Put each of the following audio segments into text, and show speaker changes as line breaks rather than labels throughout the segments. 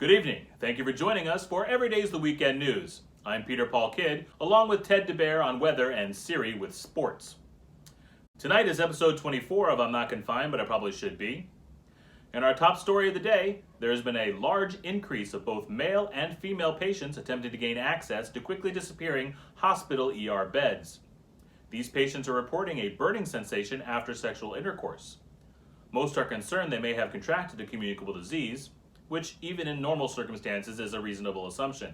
Good evening. Thank you for joining us for Everyday's the Weekend News. I'm Peter Paul Kidd, along with Ted DeBear on weather and Siri with sports. Tonight is episode 24 of I'm Not Confined, but I probably should be. In our top story of the day, there has been a large increase of both male and female patients attempting to gain access to quickly disappearing hospital ER beds. These patients are reporting a burning sensation after sexual intercourse. Most are concerned they may have contracted a communicable disease, which even in normal circumstances is a reasonable assumption.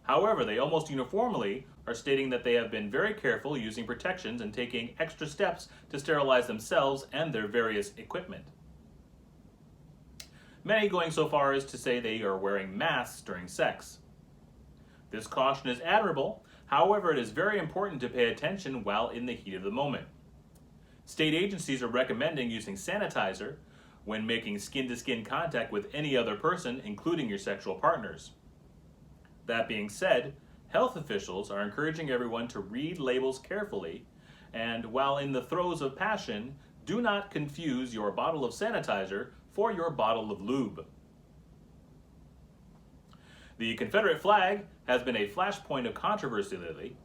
However, they almost uniformly are stating that they have been very careful using protections and taking extra steps to sterilize themselves and their various equipment. Many going so far as to say they are wearing masks during sex. This caution is admirable, however, it is very important to pay attention while in the heat of the moment. State agencies are recommending using sanitizer when making skin-to-skin contact with any other person, including your sexual partners. That being said, health officials are encouraging everyone to read labels carefully, and while in the throes of passion, do not confuse your bottle of sanitizer for your bottle of lube. The Confederate flag has been a flashpoint of controversy lately,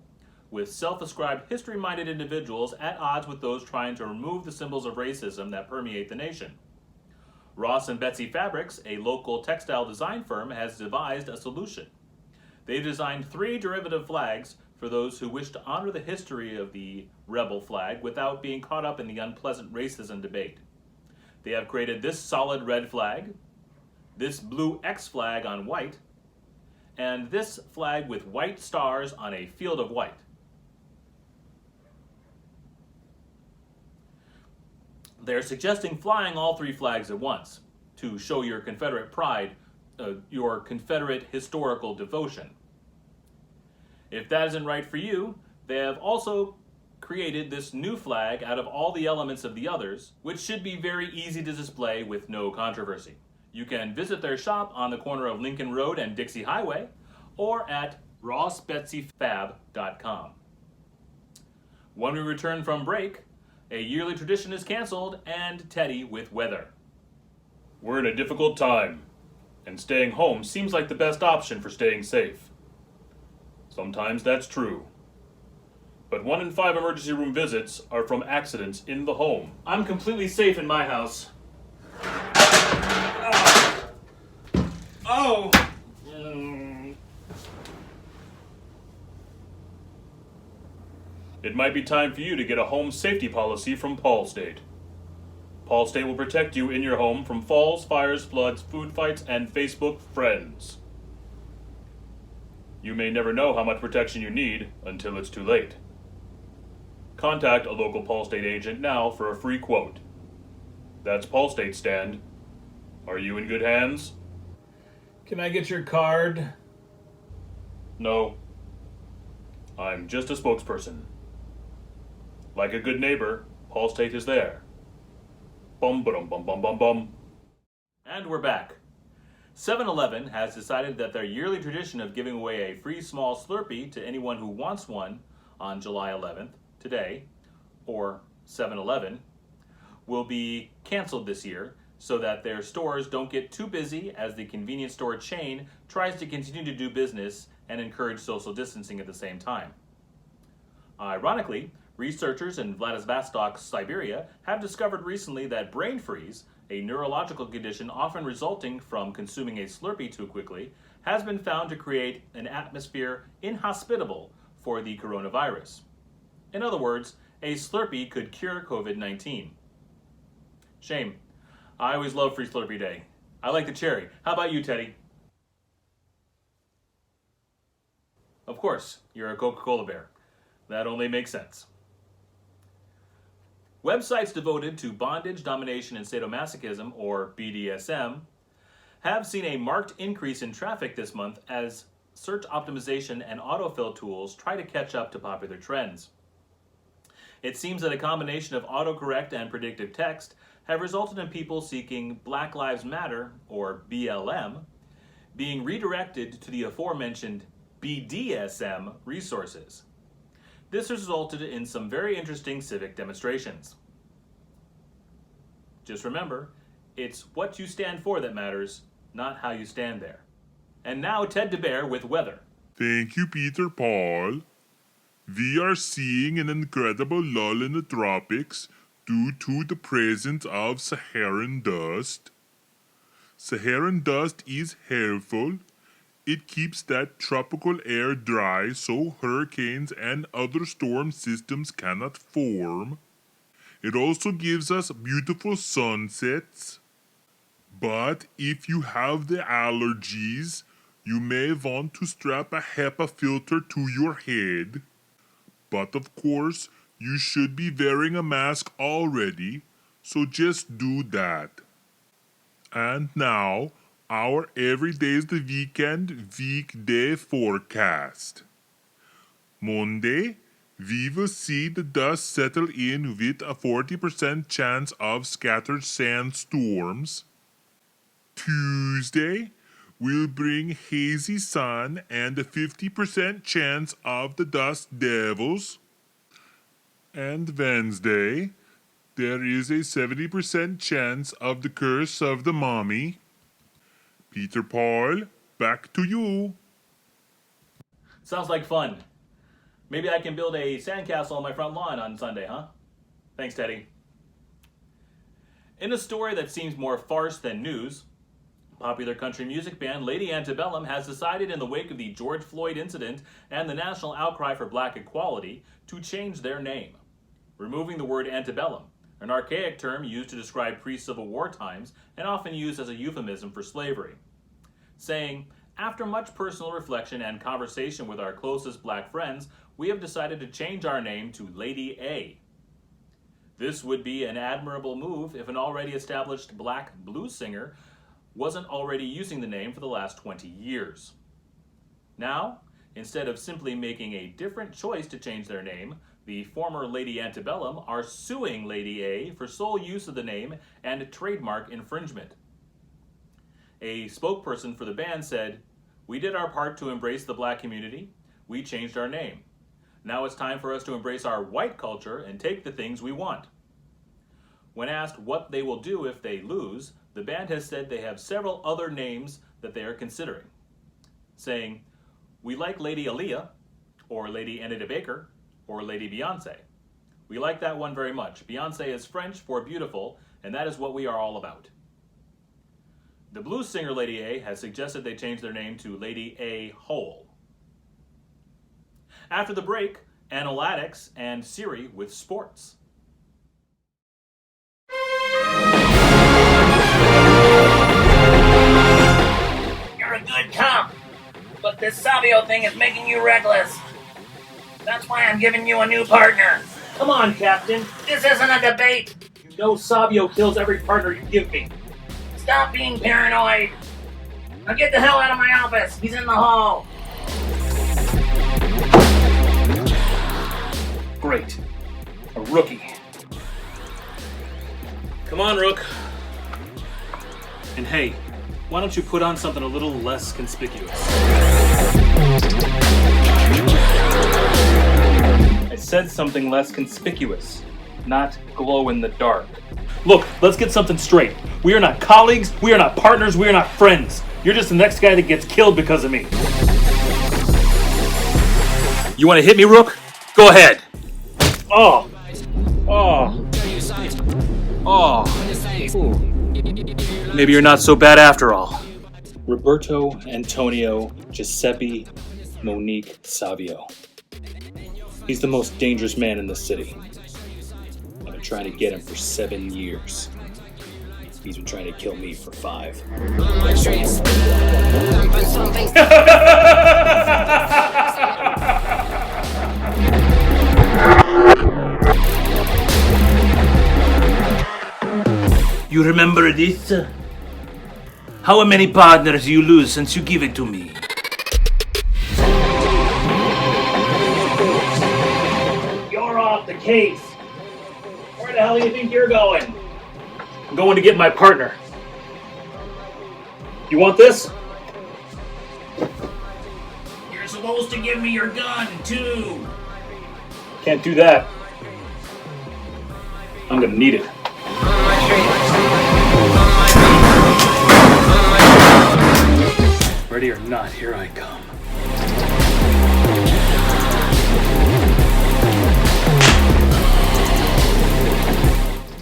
with self-ascribed history-minded individuals at odds with those trying to remove the symbols of racism that permeate the nation. Ross and Betsy Fabrics, a local textile design firm, has devised a solution. They've designed 3 derivative flags for those who wish to honor the history of the rebel flag without being caught up in the unpleasant racism debate. They have created this solid red flag, this blue X flag on white, and this flag with white stars on a field of white. They're suggesting flying all 3 flags at once to show your Confederate pride, your Confederate historical devotion. If that isn't right for you, they have also created this new flag out of all the elements of the others, which should be very easy to display with no controversy. You can visit their shop on the corner of Lincoln Road and Dixie Highway, or at rossbetsyfab.com. When we return from break, a yearly tradition is canceled, and Teddy with weather.
We're in a difficult time, and staying home seems like the best option for staying safe. Sometimes that's true. But 1 in 5 emergency room visits are from accidents in the home.
I'm completely safe in my house. Oh!
It might be time for you to get a home safety policy from Paul State. Paul State will protect you in your home from falls, fires, floods, food fights, and Facebook friends. You may never know how much protection you need until it's too late. Contact a local Paul State agent now for a free quote. That's Paul State stand. Are you in good hands?
Can I get your card?
No. I'm just a spokesperson. Like a good neighbor, Paul State is there. Bum bum bum bum bum bum.
And we're back. 7-Eleven has decided that their yearly tradition of giving away a free small Slurpee to anyone who wants one on July 11th, today, or 7-Eleven, will be canceled this year so that their stores don't get too busy as the convenience store chain tries to continue to do business and encourage social distancing at the same time. Ironically, researchers in Vladivostok, Siberia, have discovered recently that brain freeze, a neurological condition often resulting from consuming a Slurpee too quickly, has been found to create an atmosphere inhospitable for the coronavirus. In other words, a Slurpee could cure COVID-19. Shame. I always love Free Slurpee Day. I like the cherry. How about you, Teddy? Of course, you're a Coca-Cola bear. That only makes sense. Websites devoted to bondage, domination, and sadomasochism, or BDSM, have seen a marked increase in traffic this month as search optimization and autofill tools try to catch up to popular trends. It seems that a combination of autocorrect and predictive text have resulted in people seeking Black Lives Matter, or BLM, being redirected to the aforementioned BDSM resources. This resulted in some very interesting civic demonstrations. Just remember, it's what you stand for that matters, not how you stand there. And now Ted DeBear with weather.
Thank you, Peter Paul. We are seeing an incredible lull in the tropics due to the presence of Saharan dust. Saharan dust is helpful. It keeps that tropical air dry so hurricanes and other storm systems cannot form. It also gives us beautiful sunsets. But if you have the allergies, you may want to strap a HEPA filter to your head. But of course, you should be wearing a mask already, so just do that. And now, our Every Day's the Weekend weekday forecast. Monday, we will see the dust settle in with a 40% chance of scattered sandstorms. Tuesday will bring hazy sun and a 50% chance of the dust devils. And Wednesday, there is a 70% chance of the curse of the mommy. Peter Paul, back to you.
Sounds like fun. Maybe I can build a sandcastle on my front lawn on Sunday, huh? Thanks, Teddy. In a story that seems more farce than news, popular country music band Lady Antebellum has decided in the wake of the George Floyd incident and the national outcry for black equality to change their name, removing the word antebellum, an archaic term used to describe pre-Civil War times and often used as a euphemism for slavery, saying, "After much personal reflection and conversation with our closest black friends, we have decided to change our name to Lady A. This would be an admirable move if an already established black blues singer wasn't already using the name for the last 20 years. Now, instead of simply making a different choice to change their name, the former Lady Antebellum are suing Lady A for sole use of the name and trademark infringement. A spokesperson for the band said, "We did our part to embrace the black community. We changed our name. Now it's time for us to embrace our white culture and take the things we want." When asked what they will do if they lose, the band has said they have several other names that they are considering, saying, "We like Lady Aaliyah, or Lady Anita Baker, or Lady Beyonce. We like that one very much. Beyonce is French for beautiful, and that is what we are all about." The blues singer Lady A has suggested they change their name to Lady A Hole. After the break, Analytics and Siri with sports.
You're a good cop, but this Savio thing is making you reckless. That's why I'm giving you a new partner.
Come on, Captain.
This isn't a debate.
You know Savio kills every partner you give me.
Stop being paranoid. Now get the hell out of my office. He's in the hall.
Great. A rookie. Come on, Rook. And hey, why don't you put on something a little less conspicuous? I said something less conspicuous, not glow in the dark. Look, let's get something straight. We are not colleagues, we are not partners, we are not friends. You're just the next guy that gets killed because of me. You want to hit me, Rook? Go ahead. Oh. Oh. Oh. Ooh. Maybe you're not so bad after all. Roberto Antonio Giuseppe Monique Savio. He's the most dangerous man in the city. I've been trying to get him for 7 years. He's been trying to kill me for 5.
You remember this? How many partners you lose since you give it to me?
You're off the case. Where the hell do you think you're going? I'm going to get my partner. You want this?
You're supposed to give me your gun, too.
Can't do that. I'm gonna need it. Ready or not, here I come.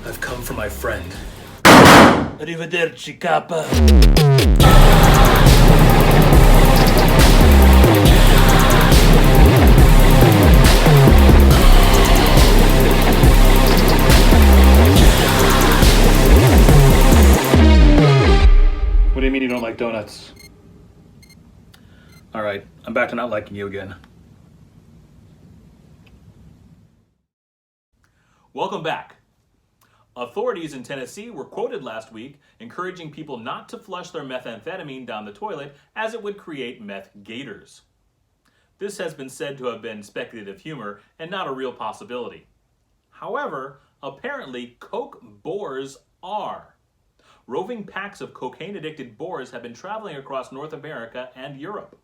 I've come for my friend.
Arrivederci, Kappa.
What do you mean you don't like donuts? Alright, I'm back to not liking you again.
Welcome back. Authorities in Tennessee were quoted last week encouraging people not to flush their methamphetamine down the toilet as it would create meth gators. This has been said to have been speculative humor and not a real possibility. However, apparently coke boars are. Roving packs of cocaine-addicted boars have been traveling across North America and Europe.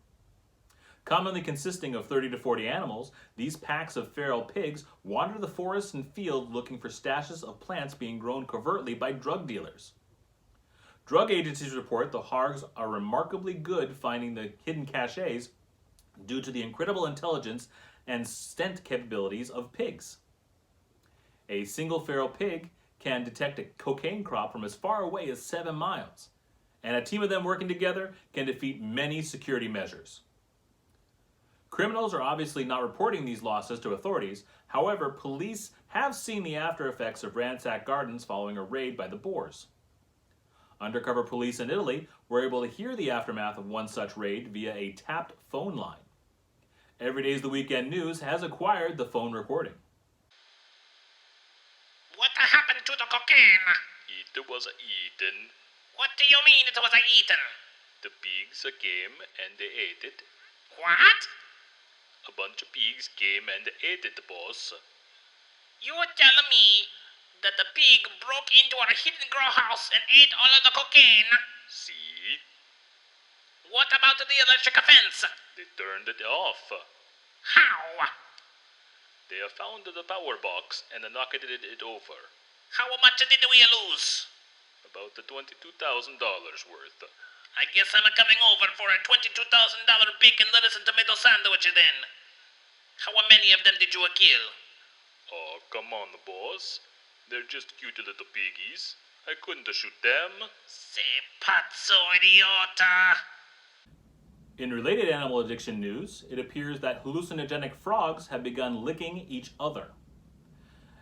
Commonly consisting of 30 to 40 animals, these packs of feral pigs wander the forests and fields looking for stashes of plants being grown covertly by drug dealers. Drug agencies report the hogs are remarkably good finding the hidden caches due to the incredible intelligence and scent capabilities of pigs. A single feral pig can detect a cocaine crop from as far away as 7 miles, and a team of them working together can defeat many security measures. Criminals are obviously not reporting these losses to authorities. However, police have seen the after effects of ransacked gardens following a raid by the boars. Undercover police in Italy were able to hear the aftermath of one such raid via a tapped phone line. Every Day's the Weekend News has acquired the phone recording.
What happened to the cocaine?
It was eaten.
What do you mean it was eaten?
The pigs came and they ate it.
What?
A bunch of pigs came and ate it, boss.
You tell me that the pig broke into our hidden grow house and ate all of the cocaine?
See?
What about the electric fence?
They turned it off.
How?
They found the power box and knocked it over.
How much did we lose?
About the $22,000 worth.
I guess I'm coming over for a $22,000 bacon, lettuce, and tomato sandwich then. How many of them did you kill?
Oh, come on, boss. They're just cute little piggies. I couldn't shoot them.
Sei pazzo, idiota!
In related animal addiction news, it appears that hallucinogenic frogs have begun licking each other.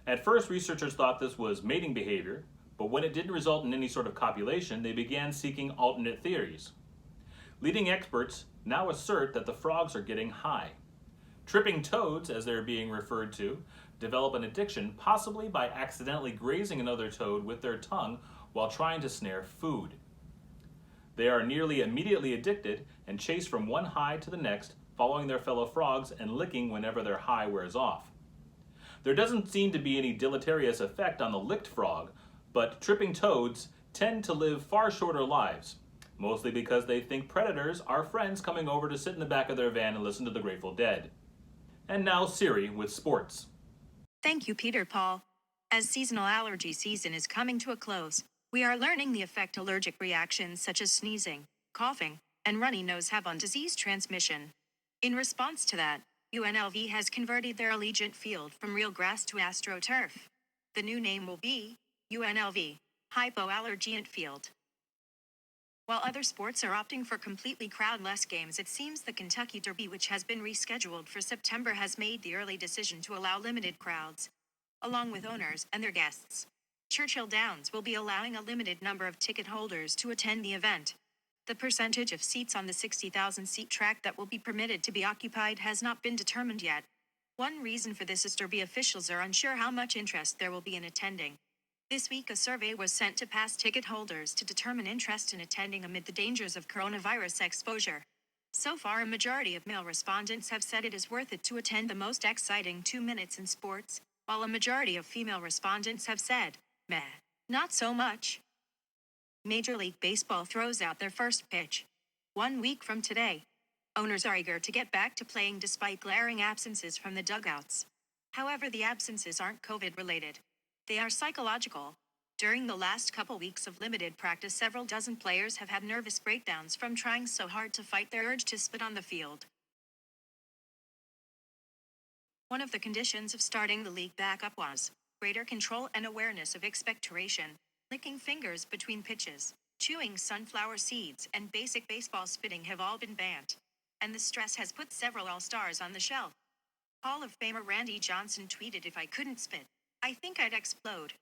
At first, researchers thought this was mating behavior, but when it didn't result in any sort of copulation, they began seeking alternate theories. Leading experts now assert that the frogs are getting high. Tripping toads, as they're being referred to, develop an addiction, possibly by accidentally grazing another toad with their tongue while trying to snare food. They are nearly immediately addicted and chase from one high to the next, following their fellow frogs and licking whenever their high wears off. There doesn't seem to be any deleterious effect on the licked frog, but tripping toads tend to live far shorter lives, mostly because they think predators are friends coming over to sit in the back of their van and listen to the Grateful Dead. And now Siri with sports.
Thank you, Peter Paul. As seasonal allergy season is coming to a close, we are learning the effect allergic reactions such as sneezing, coughing, and runny nose have on disease transmission. In response to that, UNLV has converted their Allegiant Field from real grass to AstroTurf. The new name will be UNLV, Hypoallergent Field. While other sports are opting for completely crowdless games, it seems the Kentucky Derby, which has been rescheduled for September, has made the early decision to allow limited crowds, along with owners and their guests. Churchill Downs will be allowing a limited number of ticket holders to attend the event. The percentage of seats on the 60,000-seat track that will be permitted to be occupied has not been determined yet. One reason for this is Derby officials are unsure how much interest there will be in attending. This week, a survey was sent to past ticket holders to determine interest in attending amid the dangers of coronavirus exposure. So far, a majority of male respondents have said it is worth it to attend the most exciting 2 minutes in sports, while a majority of female respondents have said, meh, not so much. Major League Baseball throws out their first pitch 1 week from today. Owners are eager to get back to playing despite glaring absences from the dugouts. However, the absences aren't COVID-related. They are psychological. During the last couple weeks of limited practice, several dozen players have had nervous breakdowns from trying so hard to fight their urge to spit on the field. One of the conditions of starting the league back up was greater control and awareness of expectoration, licking fingers between pitches, chewing sunflower seeds, and basic baseball spitting have all been banned. And the stress has put several all-stars on the shelf. Hall of Famer Randy Johnson tweeted, "If I couldn't spit, I think I'd explode."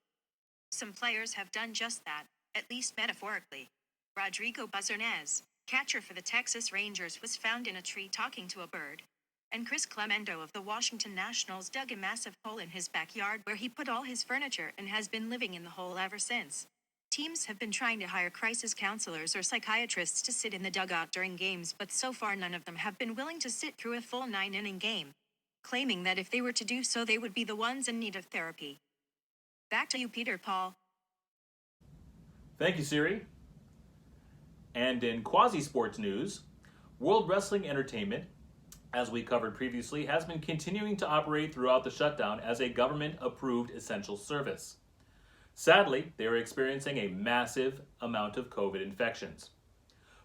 Some players have done just that, at least metaphorically. Rodrigo Buzernez, catcher for the Texas Rangers, was found in a tree talking to a bird. And Chris Clemendo of the Washington Nationals dug a massive hole in his backyard where he put all his furniture and has been living in the hole ever since. Teams have been trying to hire crisis counselors or psychiatrists to sit in the dugout during games, but so far none of them have been willing to sit through a full 9-inning game, claiming that if they were to do so, they would be the ones in need of therapy. Back to you, Peter Paul.
Thank you, Siri. And in quasi-sports news, World Wrestling Entertainment, as we covered previously, has been continuing to operate throughout the shutdown as a government-approved essential service. Sadly, they are experiencing a massive amount of COVID infections,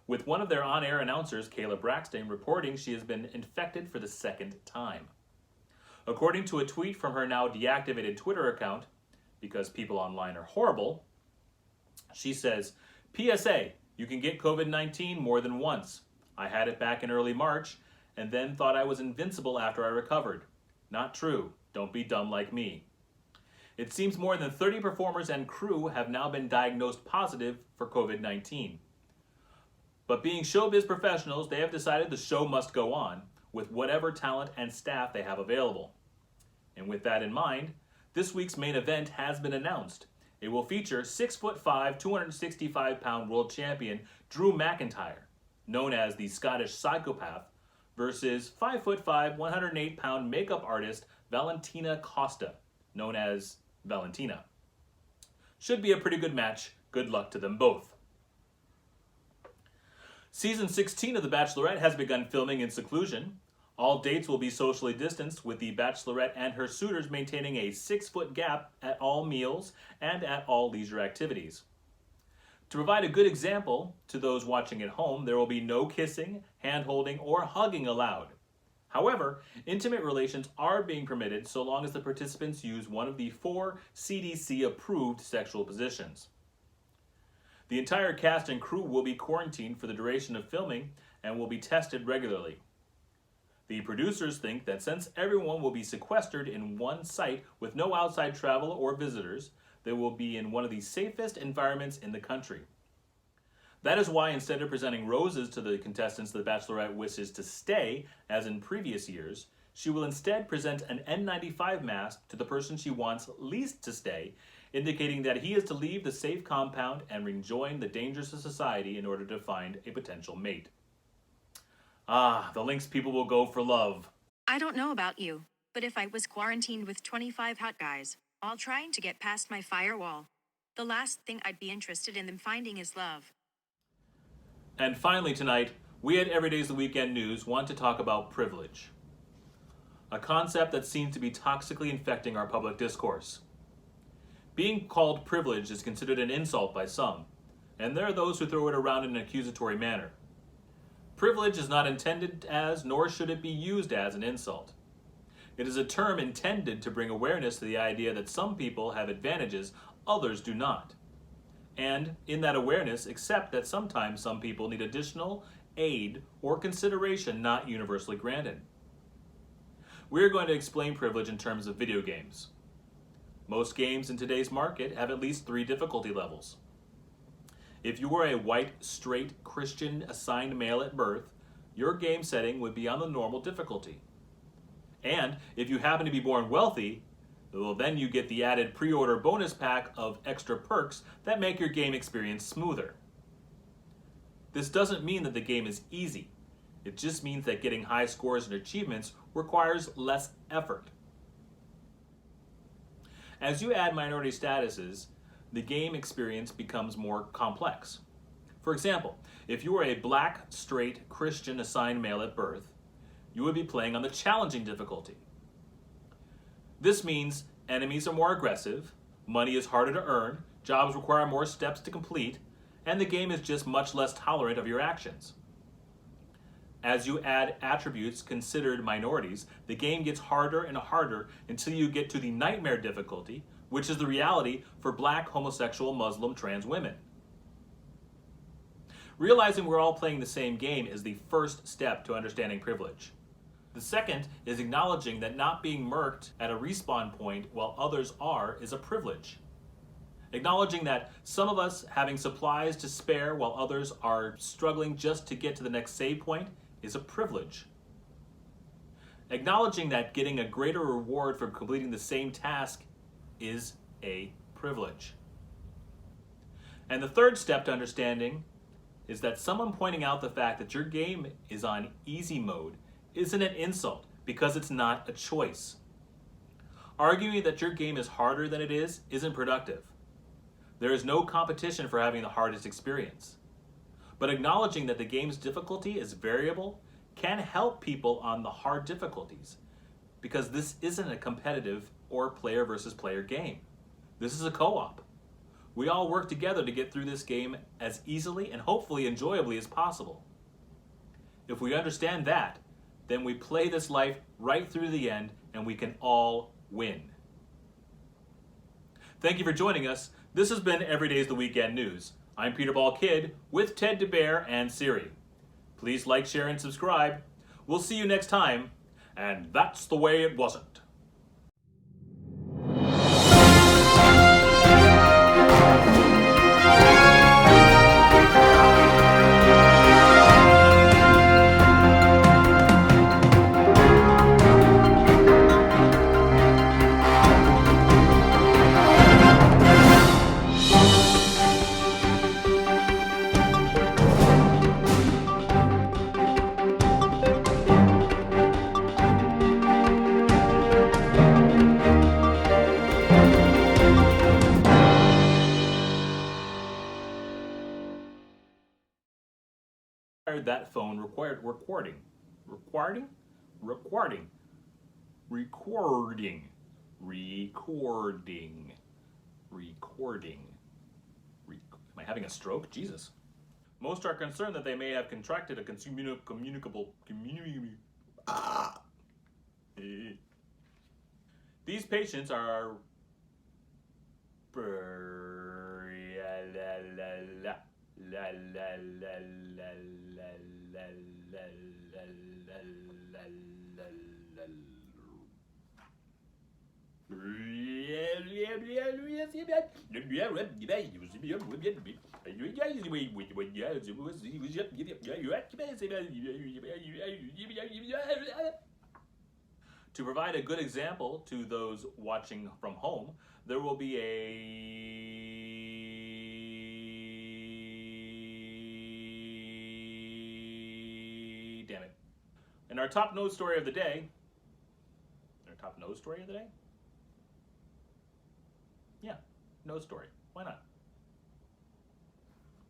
with one of their on-air announcers, Kayla Braxton, reporting she has been infected for the second time. According to a tweet from her now deactivated Twitter account, because people online are horrible, she says, "PSA, you can get COVID-19 more than once. I had it back in early March, and then thought I was invincible after I recovered. Not true. Don't be dumb like me." It seems more than 30 performers and crew have now been diagnosed positive for COVID-19. But being showbiz professionals, they have decided the show must go on with whatever talent and staff they have available. And with that in mind, this week's main event has been announced. It will feature 6'5", 265-pound world champion Drew McIntyre, known as the Scottish Psychopath, versus 5'5", 108-pound makeup artist Valentina Costa, known as Valentina. Should be a pretty good match. Good luck to them both. Season 16 of The Bachelorette has begun filming in seclusion. All dates will be socially distanced, with the Bachelorette and her suitors maintaining a 6-foot gap at all meals and at all leisure activities. To provide a good example to those watching at home, there will be no kissing, hand-holding, or hugging allowed. However, intimate relations are being permitted so long as the participants use one of the 4 CDC-approved sexual positions. The entire cast and crew will be quarantined for the duration of filming and will be tested regularly. The producers think that since everyone will be sequestered in one site with no outside travel or visitors, they will be in one of the safest environments in the country. That is why, instead of presenting roses to the contestants the Bachelorette wishes to stay, as in previous years, she will instead present an N95 mask to the person she wants least to stay, indicating that he is to leave the safe compound and rejoin the dangers of society in order to find a potential mate. Ah, the lengths people will go for love.
I don't know about you, but if I was quarantined with 25 hot guys, all trying to get past my firewall, the last thing I'd be interested in them finding is love.
And finally tonight, we at Everyday's The Weekend News want to talk about privilege. A concept that seems to be toxically infecting our public discourse. Being called privileged is considered an insult by some, and there are those who throw it around in an accusatory manner. Privilege is not intended as, nor should it be used as, an insult. It is a term intended to bring awareness to the idea that some people have advantages others do not. And, in that awareness, accept that sometimes some people need additional aid or consideration not universally granted. We are going to explain privilege in terms of video games. Most games in today's market have at least 3 difficulty levels. If you were a white, straight Christian assigned male at birth, your game setting would be on the normal difficulty. And if you happen to be born wealthy, well, then you get the added pre-order bonus pack of extra perks that make your game experience smoother. This doesn't mean that the game is easy. It just means that getting high scores and achievements requires less effort. As you add minority statuses, the game experience becomes more complex. For example, if you were a black, straight Christian assigned male at birth, you would be playing on the challenging difficulty. This means enemies are more aggressive, money is harder to earn, Jobs require more steps to complete, and the game is just much less tolerant of your actions. As you add attributes considered minorities, the game gets harder and harder until you get to the nightmare difficulty, which is the reality for black, homosexual, Muslim, trans women. Realizing we're all playing the same game is the first step to understanding privilege. The second is acknowledging that not being murked at a respawn point while others are is a privilege. Acknowledging that some of us having supplies to spare while others are struggling just to get to the next save point is a privilege. Acknowledging that getting a greater reward for completing the same task is a privilege. And the third step to understanding is that someone pointing out the fact that your game is on easy mode isn't an insult because it's not a choice. Arguing that your game is harder than it is isn't productive. There is no competition for having the hardest experience. But acknowledging that the game's difficulty is variable can help people on the hard difficulties, because this isn't a competitive or player versus player game. This is a co-op. We all work together to get through this game as easily and hopefully enjoyably as possible. If we understand that, then we play this life right through the end and we can all win. Thank you for joining us. This has been Every Day's the Weekend News. I'm Peter Ball Kid with Ted DeBear and Siri. Please like, share, and subscribe. We'll see you next time, and that's the way it wasn't. That phone required recording. Recording? Recording. Recording. Recording. Recording. Am I having a stroke? Jesus. Most are concerned that they may have contracted a communicable. These patients are. To provide a good example to those watching from home, there will be damn it. And our top nose story of the day. Yeah, nose story. Why not?